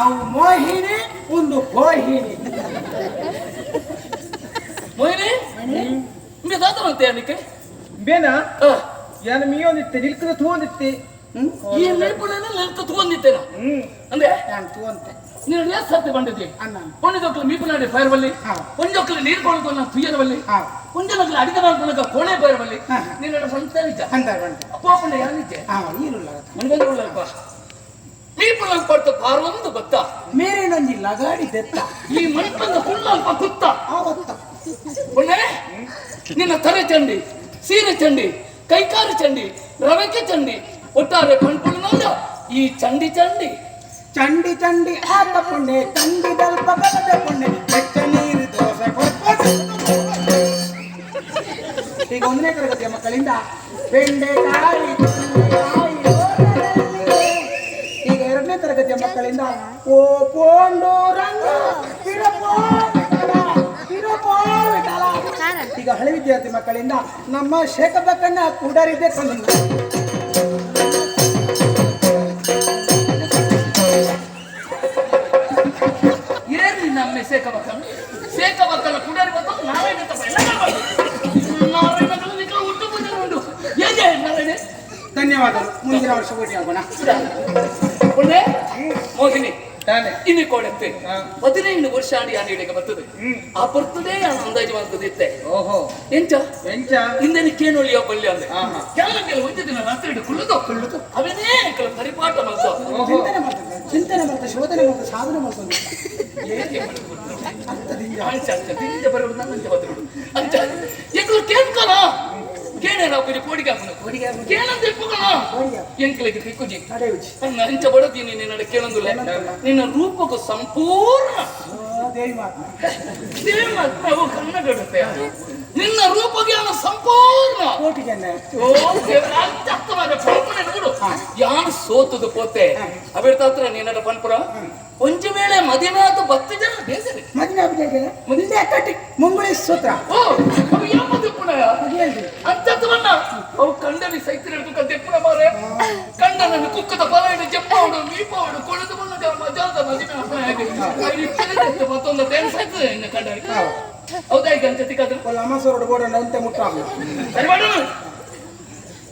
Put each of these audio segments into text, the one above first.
ಅವು ಮೋಹಿನಿ ಒಂದು ಗೋಹಿಣಿ. ಮೋಹಿನಿ ದಾತನಂತೆ ಅನ್ನಕ್ಕೆ ಬೇನಾ ಯಾನ ಮೀಯೊಂದಿತ್ತೆ ನಿಲ್ಕದ ತೂಂದಿತ್ತೆ ಈ ಲೇಪುಳನ್ನ ನಿಲ್ಕ ತೂಂದಿತ್ತೇನ ಅಂದ್ರೆ ನಾನು ತೂಂತೆ ನೀನು ಎಷ್ಟು ಸರ್ತಿ ಬಂದಿದ್ದಿ ಅಣ್ಣ ಒಂದೊಕ್ಕಲು ಮೀಪನಾಡಿ ಫೈರ್ ಬಲ್ಲಿ ಒಂದೊಕ್ಕಲು ನೀರು ಕೊಳ್ಳೋದು ತುಯ್ಯರ ಬಲ್ಲಿ ಒಂದೊಕ್ಕಲು ಅಡಿಗೆ ಮಾಡ್ಕೊಳಕ ಕೋಣೆ ಫೈರ್ ಬಲ್ಲಿ ನೀನು ಸ್ವಂತ ನಿಜ ಅಪ್ಪನ ಯಾರಿದ್ದೆ ನನಗೊಂದು ಮೀಪುಳ ಕೊಡ್ತ ಪಾರೊಂದು ಗೊತ್ತ ಮೇರೇನೊಂದಿ ಲಗಾಡಿ ದೆತ್ತ ಈ ಮಣ್ಪಂದ ಫುಲ್ ಅಲ್ಪ ಕುತ್ತ ಒಳ್ಳೆ ನಿನ್ನ ತಲೆ ಚಂಡಿ ಸೀರೆ ಚಂಡಿ ಕೈಕಾರು ಚಂಡಿ ರವೆಕೆ ಚಂಡಿ ಒಟ್ಟಾರೆ ಕಣ್ಪುಣ್ಣ ಈ ಚಂಡಿ ಚಂಡಿ ಚಂಡಿ ಚಂಡಿ ಆತ ಪುಣ್ಯ ಚಂಡಿ ದಲ್ಪ ಬಲದ ಪುಣ್ಯ ಬೆಚ್ಚ ನೀರು ದೋಸೆ ಈಗ 1ನೇ ತರಗತಿಯ ಮಕ್ಕಳಿಂದ ಬೆಂಡೆಕಾಯಿ ಈಗ 2ನೇ ತರಗತಿಯ ಮಕ್ಕಳಿಂದ ಓ ಪೋಂಡು ರಂಗ ಈಗ ಹಳೆ ವಿದ್ಯಾರ್ಥಿ ಮಕ್ಕಳಿಂದ ನಮ್ಮ ಶೇಖಬಕ್ಕಣ್ಣ ಕೂಡರಿದೆ ಕೊಂಡ ನಮ್ಮೆ ಸೇಕಬಕ್ಕಲ್ಲ ಕುಡಾರಿ ಬಂದು ನಾರಾಯಣ ಧನ್ಯವಾದಗಳು. ಮುಂದಿನ ವರ್ಷ ಭೇಟಿ ಆಗೋಣ. ಮೋಹಿನಿ ಇನ್ನು ಕೊಡುತ್ತೆ 15 ವರ್ಷ ಆಡಿ ಆನೆಡೆಗೆ ಬರ್ತದೆ ಆ ಬರ್ತದೆ ಅಂದಾಜು ಮಾಡ್ತದಿತ್ತೆ ಓಹೋ ಎಂಚ ಎಂಚ ಹಿಂದೆ ಕೇನೊಳಿಯ ಬಲ್ಯ ಅಂದ್ರೆ ಕೆಲವು ಒಂದು ದಿನ ರಾತ್ರಿ ಕುಳ್ಳುದು ಅವನೇ ಕೆಲವು ಪರಿಪಾಠ ಮಾಡ್ತಾವ ಚಿಂತನೆ ಮಾಡ್ತಾ ಶೋಧನೆ ಮಾಡ್ತಾ ಸಾಧನೆ ಮಾಡ್ತಾನೆ ಅಂತ ಎಗಳು ಕೇಳ್ಕಲ್ಲ ಕೇಳ ಕೋಡಿಗೆ ಕೇಳಂತ ಎಂಕಲಿಗೆ ತಿಕ್ಕುಜಿ ಅಂಚ ಬಡತೀನಿ ನಿನ್ನ ಕೇಳಂದು ನಿನ್ನ ರೂಪಕ್ಕೂ ಸಂಪೂರ್ಣ ದೇವಿ ಕನ್ನಡತ್ತೆ ನಿನ್ನ ರೂಪಜ್ಞಾನ ಸಂಪೂರ್ಣ ನೋಡು ಯಾನು ಸೋತದು ಪೋತೆ ಅವಿಡ್ತಾತ್ರ ನಿನ್ನ ಪನ್ಪುರ ಒಂಜು ವೇಳೆ ಮದಿವೆ ಆತು ಬತ್ತು ಜನ ಬೇಸರಿ ಮದಿವೆ ಕಟ್ಟಿ ಮುಂಗುಳಿ ಸೂತ್ರ ಅಂತವನ್ನ ಅವು ಕಂಡನಿ ಸೈತಿರ ತೆಪ್ಪುಣ ಮಾರೆ ಕಂಡನನ್ನು ಕುಕ್ಕದ ಪಲಾಯಿನ ಜಪ್ಪವಡು ಮೀಪವಡು ಕೊಳೆದು ಬಂದ ಮಜಾದ ಮದಿವೆ ಅಪ್ಪ ಮತ್ತೊಂದು ತೇನ್ ಸೈತದೆ ಇನ್ನು ಕಂಡನಿ ಹೌದಾ ಈಗ ಅಂತ ತಿಕ್ಕಾದ್ರೆ ಅಮ್ಮಸೋರು ಗೋಡ ಅಂತೆ ಮುಟ್ಟ ಸರಿ ಮಾಡ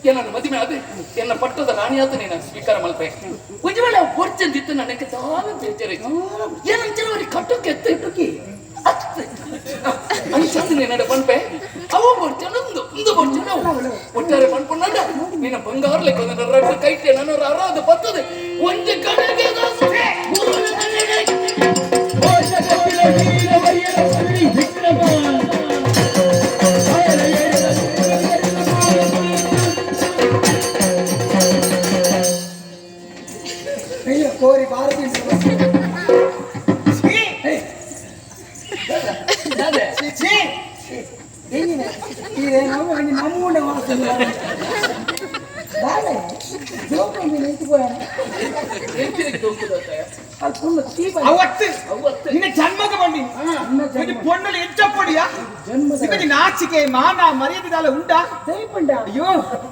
ಏನನ್ನು ಮದುವೆ ಅದೇ ಎನ್ನ ಪಟ್ಟದ ರಾಣಿಯಾದ ನೀನು ಸ್ವೀಕಾರ ಮಲ್ಪೆ ಒಂದು ವೇಳೆ ಹೊರ್ಚಂದಿತ್ತು ನನಗೆ ದಾರ ಬೇಜಾರ ಏನಂಚನವರಿ ಕಟ್ಟಕ್ಕೆ ಎತ್ತುಕಿ ಅಂಚಂದು ನೀನು ಪನ್ಪೆ ಅವು ಬರ್ಚನ ಒಂದು ಬರ್ಚನ ಒಟ್ಟಾರೆ ಪನ್ಪುಣ್ಣ ನೀನು ಬಂಗಾರ ಲೆಕ್ಕ ಕೈತೆ ನನ್ನ ಅರಾಧ ಬರ್ತದೆ ಒಂದು ಕಡೆಗೆ ಕೋರಿ ಭಾರತೀಯ ನಮ್ಮೂನೆ ಜನ್ಮದ ಬಂಡಿ ಪೊಣ್ಣಲ್ಲಿ ಹೆಚ್ಚಪ್ಪಡಿಯಾ ನಾಚಿಕೆ ಮಾನ ಮರ್ಯಾದೆ ಉಂಟಾ ಅಯ್ಯೋ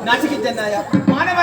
ನಾಚಿಕೆ ಜನ